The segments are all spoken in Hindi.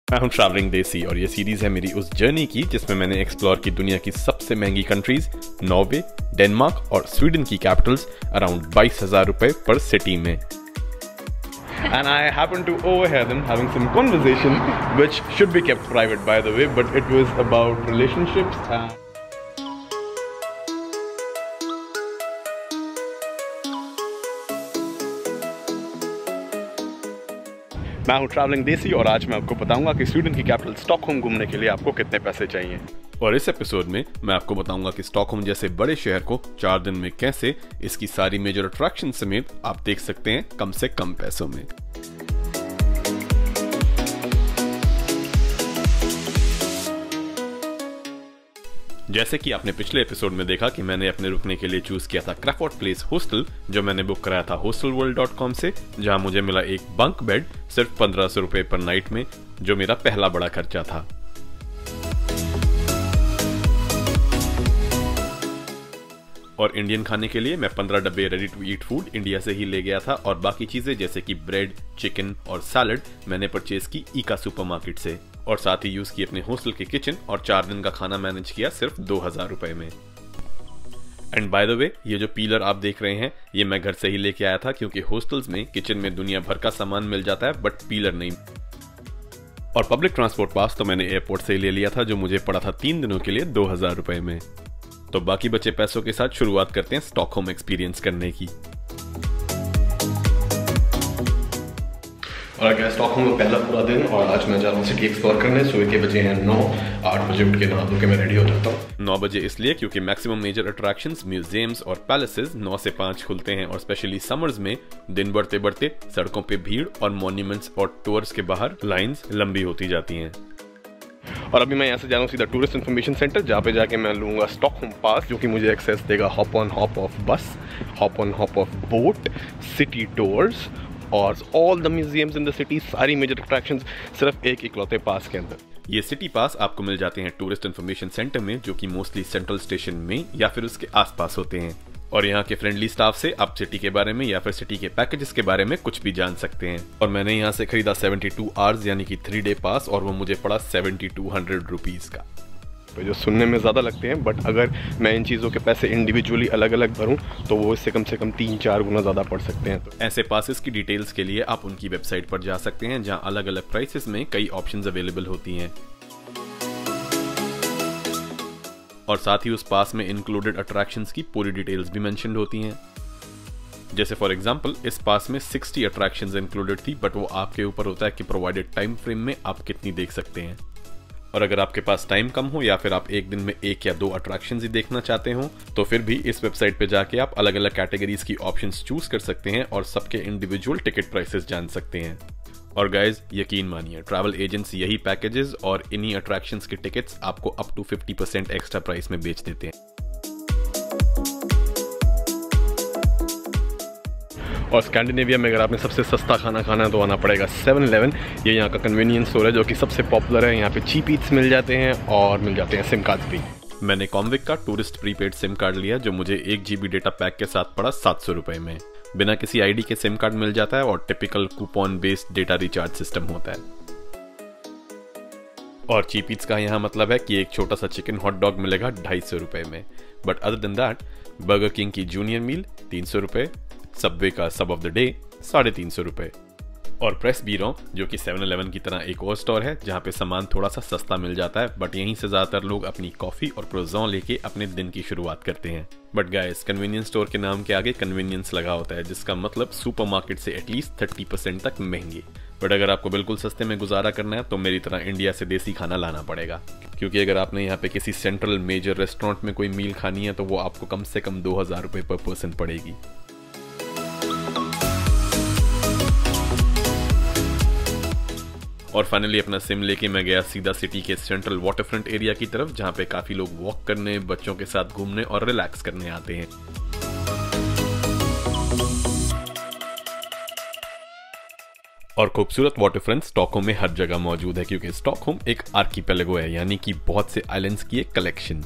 मैं हूं ट्रैवलिंग देसी और ये सीरीज है मेरी उस जर्नी की जिसमें मैंने एक्सप्लोर की दुनिया की सबसे महंगी कंट्रीज नॉर्वे, डेनमार्क और स्वीडन की कैपिटल्स अराउंड 22,000 रुपए पर सिटी में. And I happened to overhear them having some conversation which should be kept private by the way, but it was about relationships and मैं हूं ट्रैवलिंग देसी और आज मैं आपको बताऊंगा कि स्वीडन की कैपिटल स्टॉकहोम घूमने के लिए आपको कितने पैसे चाहिए. और इस एपिसोड में मैं आपको बताऊंगा कि स्टॉकहोम जैसे बड़े शहर को 4 दिन में कैसे इसकी सारी मेजर अट्रैक्शन समेत आप देख सकते हैं कम से कम पैसों में. जैसे कि आपने पिछले एपिसोड में देखा कि मैंने अपने रुकने के लिए चूज किया था क्रैफोर्ड प्लेस हॉस्टल जो मैंने बुक कराया था hostelworld.com से, जहां मुझे मिला एक बंक बेड सिर्फ 1500 रुपए पर नाइट में, जो मेरा पहला बड़ा खर्चा था. और इंडियन खाने के लिए मैं 15 डब्बे ready to eat food India से ही ले गया था और बाकी चीजें जैसे कि ब्रेड, चिकन और सैलड मैंने परचेज की ईका सुपरमार्केट से और साथ ही यूज की अपने हॉस्टल के किचन और 4 दिन का खाना मैनेज किया सिर्फ 2000 रुपए में. एंड बाय द वे, ये जो पीलर आप देख रहे हैं ये मैं घर से ही लेके आया था क्योंकि हॉस्टल्स में किचन में दुनिया भर का सामान मिल जाता है बट पीलर नहीं. और पब्लिक ट्रांसपोर्ट पास तो मैंने एयरपोर्ट से ही ले लिया था जो मुझे पड़ा था 3 दिनों के लिए 2000 रुपए में. तो बाकी बचे पैसों के साथ शुरुआत करते हैं स्टॉकहोम एक्सपीरियंस करने की. और अगर स्टॉकहोम में पहला पूरा दिन और आज मैं जा रहा हूँ सिटी एक्सप्लोर करने. सुबह के बजे हैं 9, 8 बजे उठ के नहा धो के मैं रेडी हो जाता हूँ. 9 बजे इसलिए क्योंकि मैक्सिमम मेजर अट्रैक्शंस, म्यूजियम्स और पैलेसेस 9 से 5 खुलते हैं और स्पेशली समर्स में दिन बढ़ते बढ़ते सड़कों पे भीड़ और मॉन्यूमेंट्स और टूर्स के बाहर लाइंस लंबी होती जाती हैं. और अभी मैं यहाँ से जा रहा हूँ सीधा टूरिस्ट इन्फॉर्मेशन सेंटर जहाँ पे जाके मैं लूँगा स्टॉकहोम पास जो कि मुझे एक्सेस देगा hop on hop off bus, hop on hop off boat, city tours और all the museums in the city, सारी मेजर अट्रैक्शंस सिर्फ एक इकलौते पास के अंदर. ये सिटी पास आपको मिल जाते हैं टूरिस्ट इन्फॉर्मेशन सेंटर में जो कि मोस्टली सेंट्रल स्टेशन में या फिर उसके आसपास होते हैं. और यहाँ के फ्रेंडली स्टाफ से आप सिटी के बारे में या फिर सिटी के पैकेजेस के बारे में कुछ भी जान सकते हैं. और मैंने यहाँ से खरीदा 72 आवर्स यानी कि 3 डे पास और वो मुझे पड़ा 7200 रुपीज का. तो जो सुनने में ज़्यादा लगते हैं बट अगर मैं इन चीज़ों के पैसे इंडिविजुअली अलग अलग भरूं तो वो इससे कम से कम 3-4 गुना ज़्यादा पड़ सकते हैं. तो ऐसे पासेस की डिटेल्स के लिए आप उनकी वेबसाइट पर जा सकते हैं जहाँ अलग अलग प्राइसेस में कई ऑप्शंस अवेलेबल होती हैं. और साथ ही उस पास में इंक्लूडेड अट्रैक्शंस की पूरी डिटेल्स भी मेंशन्ड होती हैं. जैसे फॉर एग्जांपल इस पास में 60 अट्रैक्शंस इंक्लूडेड थी बट वो आपके ऊपर होता है कि प्रोवाइडेड टाइम फ्रेम में आप कितनी देख सकते हैं. और अगर आपके पास टाइम कम हो या फिर आप एक दिन में 1 या 2 अट्रैक्शंस ही देखना चाहते हो तो फिर भी इस वेबसाइट पे जाके आप अलग अलग कैटेगरीज की ऑप्शंस चूज कर सकते हैं और सबके इंडिविजुअल टिकट प्राइसेस जान सकते हैं. और गाइज यकीन मानिए ट्रैवल एजेंट्स यही पैकेजेस और इन्हीं अट्रैक्शंस के टिकट्स आपको अप टू 50% एक्स्ट्रा प्राइस में बेच देते हैं. और स्कैंडिनेविया में अगर आपने सबसे सस्ता खाना खाना है तो आना पड़ेगा 7-Eleven. ये यहाँ का कन्वीनियंस स्टोर है जो कि सबसे पॉपुलर है. यहाँ पे चीप ईट्स मिल जाते हैं और मिल जाते हैं सिम कार्ड्स भी. मैंने कॉमविक का टूरिस्ट प्रीपेड सिम कार्ड लिया जो मुझे 1 GB डेटा पैक के साथ पड़ा 700 रुपए में. बिना किसी आईडी के सिम कार्ड मिल जाता है और typical coupon based data recharge system होता है. और चीप ईट्स का यहाँ मतलब है कि एक छोटा सा चिकन हॉट डॉग मिलेगा 250 रुपए में. But other than that burger king की जूनियर मील 300 रुपए, सबवे का सब ऑफ द डे 350 रुपए. और प्रेस बीरो जो कि 7-Eleven की तरह एक और स्टोर है जहाँ पे सामान थोड़ा सा सस्ता मिल जाता है बट यहीं से ज्यादातर लोग अपनी कॉफी और क्रोज़ॉन लेके अपने दिन की शुरुआत करते हैं. बट गाइस कन्वीनियंस स्टोर के नाम के आगे कन्वीनियंस लगा होता है जिसका मतलब सुपरमार्केट से एटलीस्ट 30% तक महंगे. बट अगर आपको बिल्कुल सस्ते में गुजारा करना है तो मेरी तरह इंडिया से देसी खाना लाना पड़ेगा क्योंकि अगर आपने यहाँ पे किसी सेंट्रल मेजर रेस्टोरेंट में कोई मील खानी है तो वो आपको कम से कम 2000 रुपए पर पर्सन पड़ेगी. और फाइनली अपना सिम लेके मैं गया सीधा सिटी के सेंट्रल वाटरफ्रंट एरिया की तरफ जहां पे काफी लोग वॉक करने, बच्चों के साथ घूमने और रिलैक्स करने आते हैं. और खूबसूरत वाटरफ्रंट स्टॉकहोम में हर जगह मौजूद है क्योंकि स्टॉकहोम एक आर्किपेलागो है यानी कि बहुत से आइलैंड्स की एक कलेक्शन.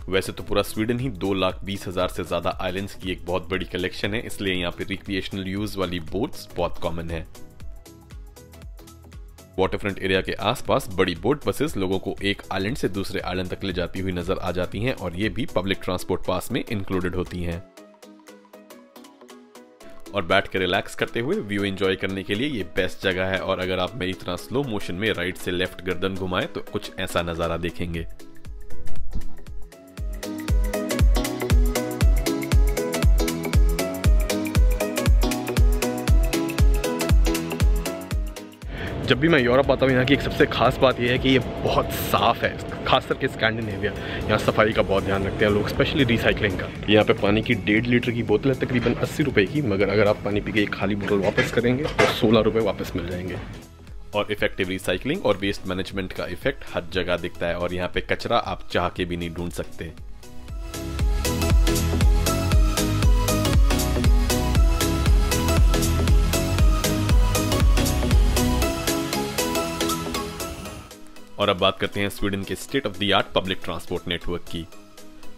वैसे तो पूरा स्वीडन ही 2,20,000 से ज्यादा आइलैंड्स की एक बहुत बड़ी कलेक्शन है, इसलिए यहाँ पे रिक्रिएशनल यूज वाली बोट्स बहुत कॉमन है. वाटरफ्रंट एरिया के आसपास बड़ी बोट बसेस लोगों को एक आइलैंड से दूसरे आइलैंड तक ले जाती हुई नजर आ जाती हैं और ये भी पब्लिक ट्रांसपोर्ट पास में इंक्लूडेड होती हैं। और बैठ कर रिलैक्स करते हुए व्यू एंजॉय करने के लिए ये बेस्ट जगह है। और अगर आप मेरी तरह स्लो मोशन में राइट से लेफ्ट गर्दन घुमाएं तो कुछ ऐसा नजारा देखेंगे। जब भी मैं यूरोप आता हूँ यहाँ की एक सबसे खास बात यह है कि ये बहुत साफ़ है, खास करके स्कैंडिनेविया। यहाँ सफाई का बहुत ध्यान रखते हैं लोग, स्पेशली रिसाइकलिंग का। यहाँ पे पानी की 1.5 लीटर की बोतल है तकरीबन 80 रुपए की, मगर अगर आप पानी पी के एक खाली बोतल वापस करेंगे तो 16 रुपये वापस मिल जाएंगे। और इफेक्टिव रिसाइकलिंग और वेस्ट मैनेजमेंट का इफेक्ट हर जगह दिखता है और यहाँ पे कचरा आप चाह के भी नहीं ढूंढ सकते। और अब बात करते हैं स्वीडन के state of the art public transport network की।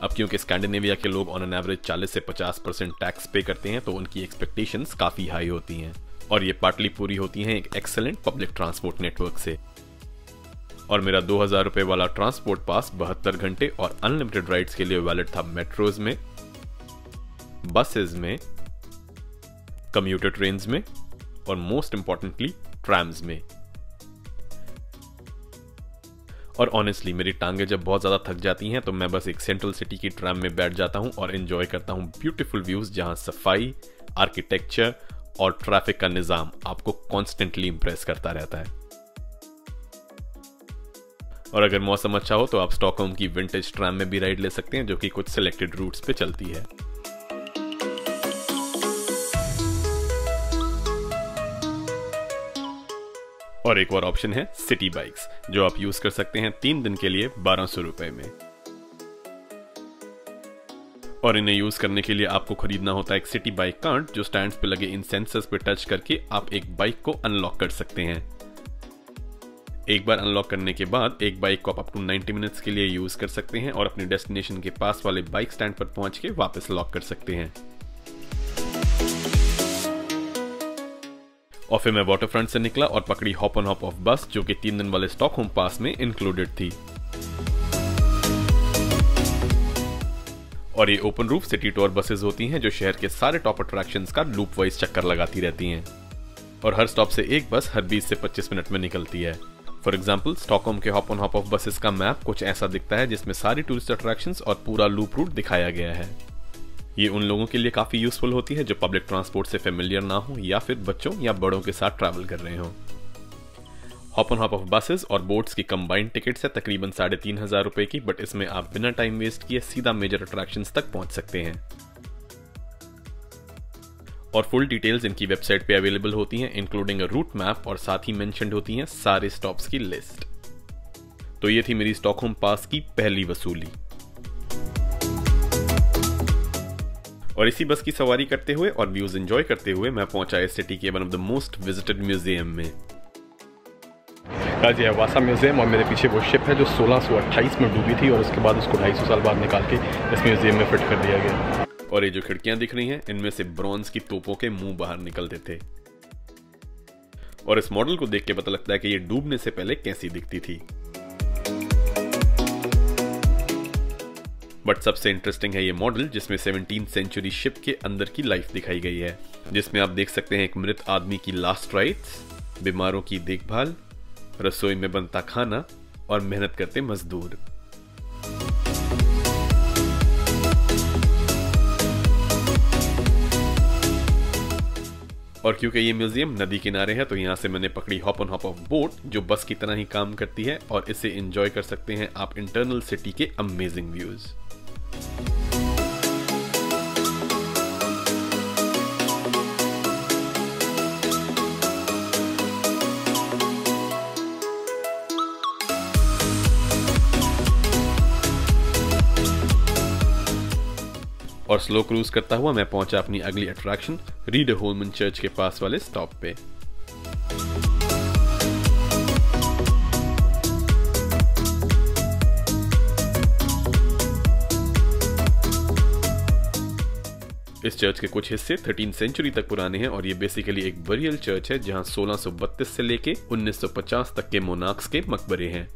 अब क्योंकि स्कैंडिनेविया के लोग ऑन एन एवरेज 40 से 50% टैक्स पे करते हैं तो उनकी एक्सपेक्टेशंस काफी हाई होती हैं और ये पार्टली पूरी होती हैं एक एक्सेलेंट पब्लिक ट्रांसपोर्ट नेटवर्क से। और मेरा 2000 रुपए वाला ट्रांसपोर्ट पास 72 घंटे और अनलिमिटेड राइड्स के लिए वैलिड था मेट्रोज में, बसेज में, कम्यूटर ट्रेन्स में और मोस्ट इंपॉर्टेंटली ट्रैम्स में। और ऑनेस्टली मेरी टांगे जब बहुत ज़्यादा थक जाती हैं तो मैं बस एक सेंट्रल सिटी की ट्रैम में बैठ जाता हूं और एंजॉय करता हूं ब्यूटीफुल व्यूज़ जहां सफाई, आर्किटेक्चर और ट्रैफिक का निज़ाम आपको कॉन्स्टेंटली इंप्रेस करता रहता है। और अगर मौसम अच्छा हो तो आप स्टॉकहोम की विंटेज ट्रैम में भी राइड ले सकते हैं जो कि कुछ सिलेक्टेड रूट्स पे चलती है। और एक और ऑप्शन है सिटी बाइक्स जो आप यूज कर सकते हैं 3 दिन के लिए 1200 रुपए में। और इन्हें यूज करने के लिए आपको खरीदना होता है एक सिटी बाइक कार्ड जो स्टैंड्स पे लगे इन सेंसर्स पे टच करके आप एक बाइक को अनलॉक कर सकते हैं। एक बार अनलॉक करने के बाद एक बाइक को आप अप टू 90 मिनट्स के लिए यूज कर सकते हैं और अपने डेस्टिनेशन के पास वाले बाइक स्टैंड पर पहुंच के वापस लॉक कर सकते हैं। और फिर मैं वाटरफ्रंट से निकला और पकड़ी हॉप ऑन हॉप ऑफ बस जो कि 3 दिन वाले स्टॉकहोम पास में इंक्लूडेड थी। और ये open roof city tour buses होती हैं जो शहर के सारे टॉप अट्रैक्शंस का लूप वाइज चक्कर लगाती रहती हैं और हर स्टॉप से एक बस हर 20 से 25 मिनट में निकलती है। फॉर एग्जाम्पल स्टॉकहोम के hop on hop of buses का मैप कुछ ऐसा दिखता है जिसमें सारी टूरिस्ट अट्रैक्शंस और पूरा लूप रूट दिखाया गया है। ये उन लोगों के लिए काफी यूजफुल होती है जो पब्लिक ट्रांसपोर्ट से फेमिलियर ना हो या फिर बच्चों या बड़ों के साथ ट्रैवल कर रहे हो। Hop on hop of buses और बोट्स की कंबाइंड टिकट्स है तकरीबन 3500 रुपए की, बट इसमें आप बिना टाइम वेस्ट किए सीधा मेजर अट्रैक्शंस तक पहुंच सकते हैं। और फुल डिटेल्स इनकी वेबसाइट पे अवेलेबल होती हैं इंक्लूडिंग अ रूट मैप और साथ ही मेंशन्ड होती हैं सारे स्टॉप्स की लिस्ट। तो ये थी मेरी स्टॉकहोम पास की पहली वसूली। और इसी बस की सवारी करते हुए और व्यूज एंजॉय करते हुए मैं पहुंचा इस सिटी के one of the most visited museum में। ये वासा म्यूजियम और मेरे पीछे वो शिप है जो 1628 में डूबी थी और उसके बाद उसको 250 साल बाद निकाल के इस म्यूजियम में फिट कर दिया गया। और ये जो खिड़कियां दिख रही हैं इनमें से ब्रॉन्ज की तोपों के मुंह बाहर निकलते थे। और इस मॉडल को देख के पता लगता है कि ये डूबने से पहले कैसी दिखती थी। बट सबसे इंटरेस्टिंग है ये मॉडल जिसमें 17th सेंचुरी शिप के अंदर की लाइफ दिखाई गई है, जिसमें आप देख सकते हैं एक मृत आदमी की लास्ट राइट्स, बीमारों की देखभाल, रसोई में बनता खाना और मेहनत करते मजदूर। और क्योंकि ये म्यूजियम नदी किनारे है तो यहाँ से मैंने पकड़ी hop on hop off boat जो बस की तरह ही काम करती है और इसे एंजॉय कर सकते हैं आप इंटरनल सिटी के अमेजिंग व्यूज। और स्लो क्रूज करता हुआ मैं पहुंचा अपनी अगली अट्रैक्शन रीडरहोल्मन चर्च के पास वाले स्टॉप पे। इस चर्च के कुछ हिस्से 13वीं सेंचुरी तक पुराने हैं और ये बेसिकली एक बरियल चर्च है जहां 1632 से लेके 1950 तक के मोनार्क्स के मकबरे हैं।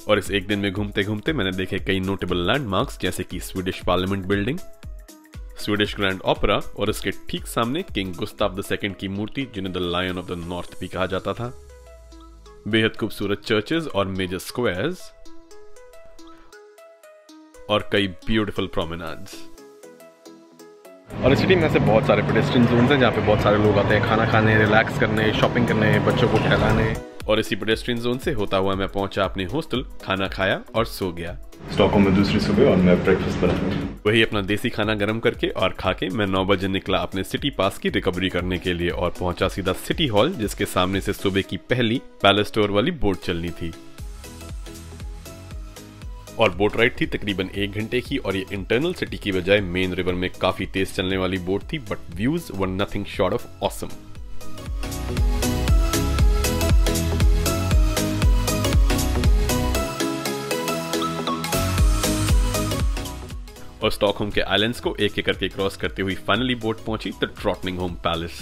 और इस एक दिन में घूमते घूमते मैंने देखे कई नोटेबल लैंडमार्क्स जैसे कि Swedish parliament building, Swedish grand opera और उसके ठीक सामने किंग गुस्ताव II की मूर्ति जिन्हें the lion of the north भी कहा जाता था, बेहद खूबसूरत चर्चेज और मेजर स्क्वायर्स और कई ब्यूटीफुल प्रोमेनाड्स। और इस सिटी में ऐसे बहुत सारे पेडेस्ट्रियन जोन्स हैं जहाँ पे बहुत सारे लोग आते हैं खाना खाने, रिलैक्स करने, शॉपिंग करने, बच्चों को टहलाने। और इसी पेडेस्ट्रियन जोन से होता हुआ मैं पहुंचा अपने हॉस्टल, खाना खाया और सो गया। स्टॉकहोम में दूसरी सुबह और मैं ब्रेकफास्ट बनाया। वही अपना देसी खाना गर्म करके और खा के मैं 9 बजे निकला अपने सिटी पास की रिकवरी करने के लिए और पहुंचा सीधा सिटी हॉल, जिसके सामने से सुबह की पहली पैलेस टूर वाली बोट चलनी थी। और बोट राइड थी तकरीबन 1 घंटे की और ये इंटरनल सिटी की बजाय मेन रिवर में काफी तेज चलने वाली बोट थी, but views were nothing short of awesome. और स्टॉकहोम के आइलैंड्स को एक एक करके क्रॉस करते हुए फाइनली बोट पहुंची द ट्रॉटनिंगहोम पैलेस।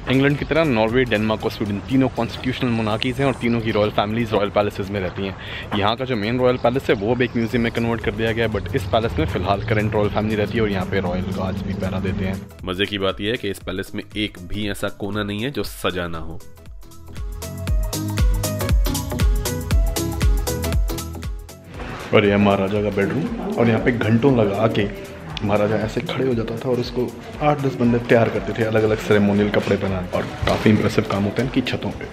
इंग्लैंड की तरह नॉर्वे, डेनमार्क और स्वीडन तीनों कॉन्स्टिट्यूशनल मोनार्कीज हैं और तीनों की रॉयल फैमिलीज रॉयल पैलेसेस में रहती हैं। यहाँ का जो मेन रॉयल पैलेस है वो अब एक म्यूजियम में कन्वर्ट कर दिया गया है, बट इस पैलेस में फिलहाल करंट रॉयल फैमिली रहती है और यहाँ पे रॉयल गार्ड्स भी पहरा देते हैं। मजे की बात यह है कि इस पैलेस में एक भी ऐसा कोना नहीं है जो सजा ना हो। और यह महाराजा का बेडरूम और यहाँ पे घंटों लगा के महाराजा ऐसे खड़े हो जाता था और उसको 8-10 बंदे तैयार करते थे अलग अलग सेरेमोनियल कपड़े पहना, और काफ़ी इंप्रेसिव काम होता है इनकी छतों पे।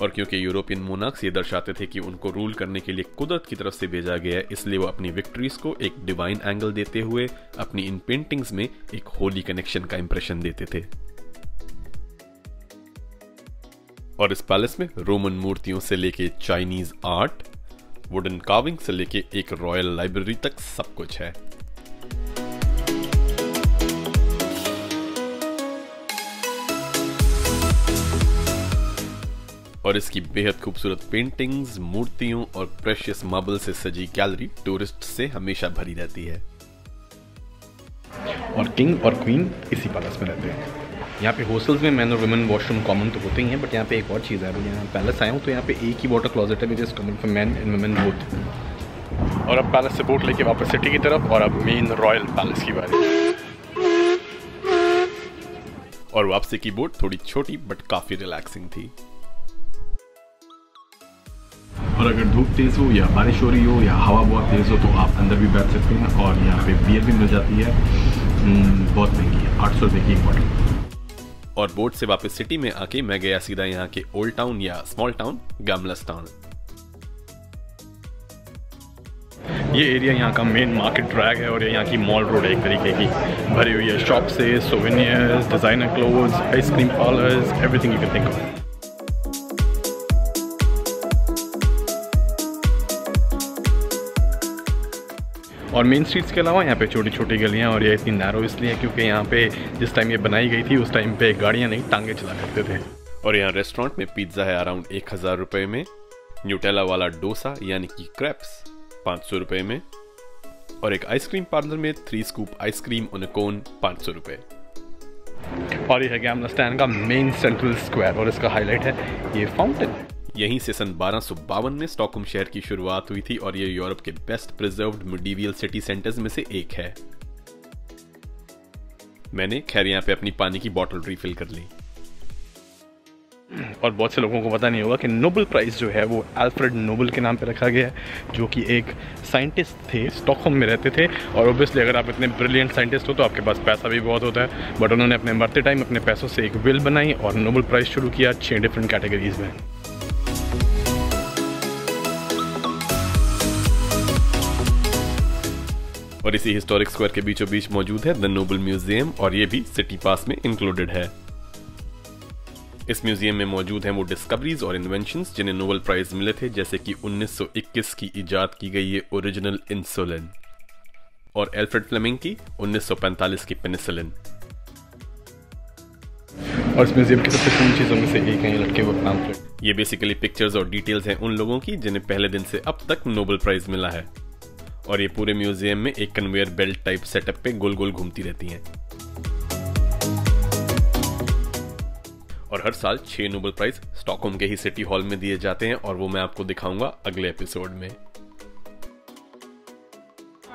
और क्योंकि यूरोपियन मोनार्क्स ये दर्शाते थे कि उनको रूल करने के लिए कुदरत की तरफ से भेजा गया है, इसलिए वो अपनी विक्ट्रीज को एक डिवाइन एंगल देते हुए अपनी इन पेंटिंग्स में एक होली कनेक्शन का इंप्रेशन देते थे। और इस पैलेस में रोमन मूर्तियों से लेके चाइनीज आर्ट, वुडन कार्विंग से लेके एक रॉयल लाइब्रेरी तक सब कुछ है। और इसकी बेहद खूबसूरत पेंटिंग्स, मूर्तियों और प्रेशियस मार्बल से सजी गैलरी टूरिस्ट से हमेशा भरी रहती है। और किंग और क्वीन इसी पैलेस में रहते हैं। यहाँ पे हॉस्टल्स में मैन और वुमेन वॉशरूम कॉमन तो होते ही हैं, बट यहाँ पे एक और चीज़ है। अभी यहाँ पैलेस आया हूँ तो यहाँ पे एक ही वाटर क्लोजेट है which is common for man and women both. और अब पैलेस से बोट लेके वापस सिटी की तरफ, और अब मेन रॉयल पैलेस की बारी। और वापसी की बोट थोड़ी छोटी बट काफी रिलैक्सिंग थी। और अगर धूप तेज हो या बारिश हो रही हो या हवा बहुत तेज हो तो आप अंदर भी बैठ सकते हैं। और यहाँ पे बियर भी मिल जाती है, बहुत महंगी है, 800 रुपये की एक बॉटल। और बोट से वापस सिटी में आके मैं गया सीधा यहाँ के ओल्ड टाउन या स्मॉल टाउन गैमलेस टाउन। ये एरिया यहाँ का मेन मार्केट ड्रैग है और ये यहाँ की मॉल रोड एक तरीके की भरी हुई है शॉप से, souvenirs, designer clothes, ice cream parlours, everything you can think of. और मेन स्ट्रीट्स के अलावा यहाँ पे छोटी छोटी गलियाँ, और ये इतनी नैरो इसलिए क्योंकि यहाँ पे जिस टाइम ये बनाई गई थी उस टाइम पे गाड़ियाँ नहीं टांगे चला करते थे। और यहाँ रेस्टोरेंट में पिज्जा है अराउंड 1000 रुपए में, न्यूटेला वाला डोसा यानी कि क्रेप्स 500 रुपए में, और एक आइसक्रीम पार्लर में 3 स्कूप आइसक्रीम ऑन अ कोन 500 रुपए। और ये है गैमलेस टाउन का मेन सेंट्रल स्क्वायर और इसका हाईलाइट है ये फाउंटेन। यहीं से सन 1252 में स्टॉकहोम शहर की शुरुआत हुई थी और ये यूरोप के best preserved medieval city centres में से एक है। मैंने खैर यहाँ पे अपनी पानी की बोतल रिफिल कर ली। और बहुत से लोगों को पता नहीं होगा कि नोबेल प्राइज जो है वो अल्फ्रेड नोबेल के नाम पे रखा गया है, जो कि एक साइंटिस्ट थे, स्टॉकहोम में रहते थे। और ऑब्वियसली अगर आप इतने ब्रिलियंट साइंटिस्ट हो तो आपके पास पैसा भी बहुत होता है, बट उन्होंने अपने मरते टाइम अपने पैसों से एक विल बनाई और नोबेल प्राइज शुरू किया 6 डिफरेंट कैटेगरीज में। और इसी हिस्टोरिक स्क्वायर के बीचों बीच मौजूद है द नोबेल म्यूजियम, और ये भी सिटी पास में इंक्लूडेड है। इस म्यूजियम में मौजूद हैं वो डिस्कवरीज और इन्वेंशंस जिन्हें नोबेल प्राइज मिले थे, जैसे कि 1921 की इजाद की गई ये ओरिजिनल इंसुलिन, और एल्फ्रेड फ्लेमिंग की 1945 की पेनिसिलिन। और इस म्यूजियम की सबसे कूल चीज़ों में से एक है ये लटके हुए पैम्फलेट। ये बेसिकली पिक्चर्स और डिटेल्स हैं उन लोगों की जिन्हें पहले दिन से अब तक नोबेल प्राइज मिला है, और ये पूरे म्यूजियम में एक कन्वेयर बेल्ट टाइप सेटअप पे गोल गोल घूमती रहती हैं। और हर साल 6 नोबेल प्राइज स्टॉकहोम के ही सिटी हॉल में दिए जाते हैं, और वो मैं आपको दिखाऊंगा अगले एपिसोड में।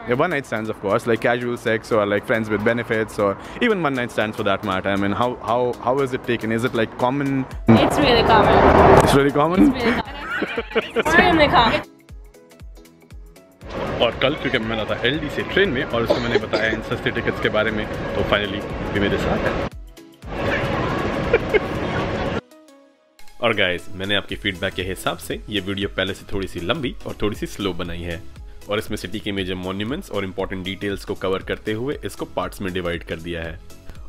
Yeah, one night stands, of course, like casual sex or like friends with benefits, or even one night stands for that matter. I mean, how is it taken? Is it like common? It's really common. It's really common. It's really common. Extremely common. और कल क्योंकि मैं मिला था LD से ट्रेन में और उसको मैंने बताया इन सस्ते टिकट्स के बारे में, तो फाइनली भी मेरे साथ है। और गाइस, मैंने आपकी फीडबैक के हिसाब से ये वीडियो पहले से थोड़ी सी लंबी और थोड़ी सी स्लो बनाई है, और इसमें सिटी के मेजर मॉन्यूमेंट्स और इंपॉर्टेंट डिटेल्स को कवर करते हुए इसको पार्ट्स में डिवाइड कर दिया है।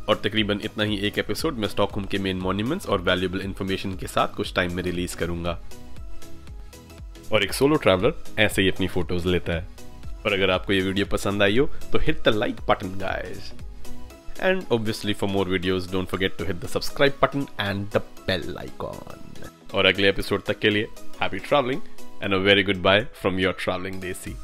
और तकरीबन इतना ही एक एपिसोड में स्टॉकहोम के मेन मॉन्यूमेंट्स और वैल्यूएबल इंफॉर्मेशन के साथ कुछ टाइम में रिलीज करूंगा। और एक सोलो ट्रैवलर ऐसे ही अपनी फोटोज लेता है। और अगर आपको ये वीडियो पसंद आई हो तो hit the like button guys, and obviously for more videos don't forget to hit the subscribe button and the bell icon. और अगले एपिसोड तक के लिए happy travelling and a very good bye from your travelling देसी।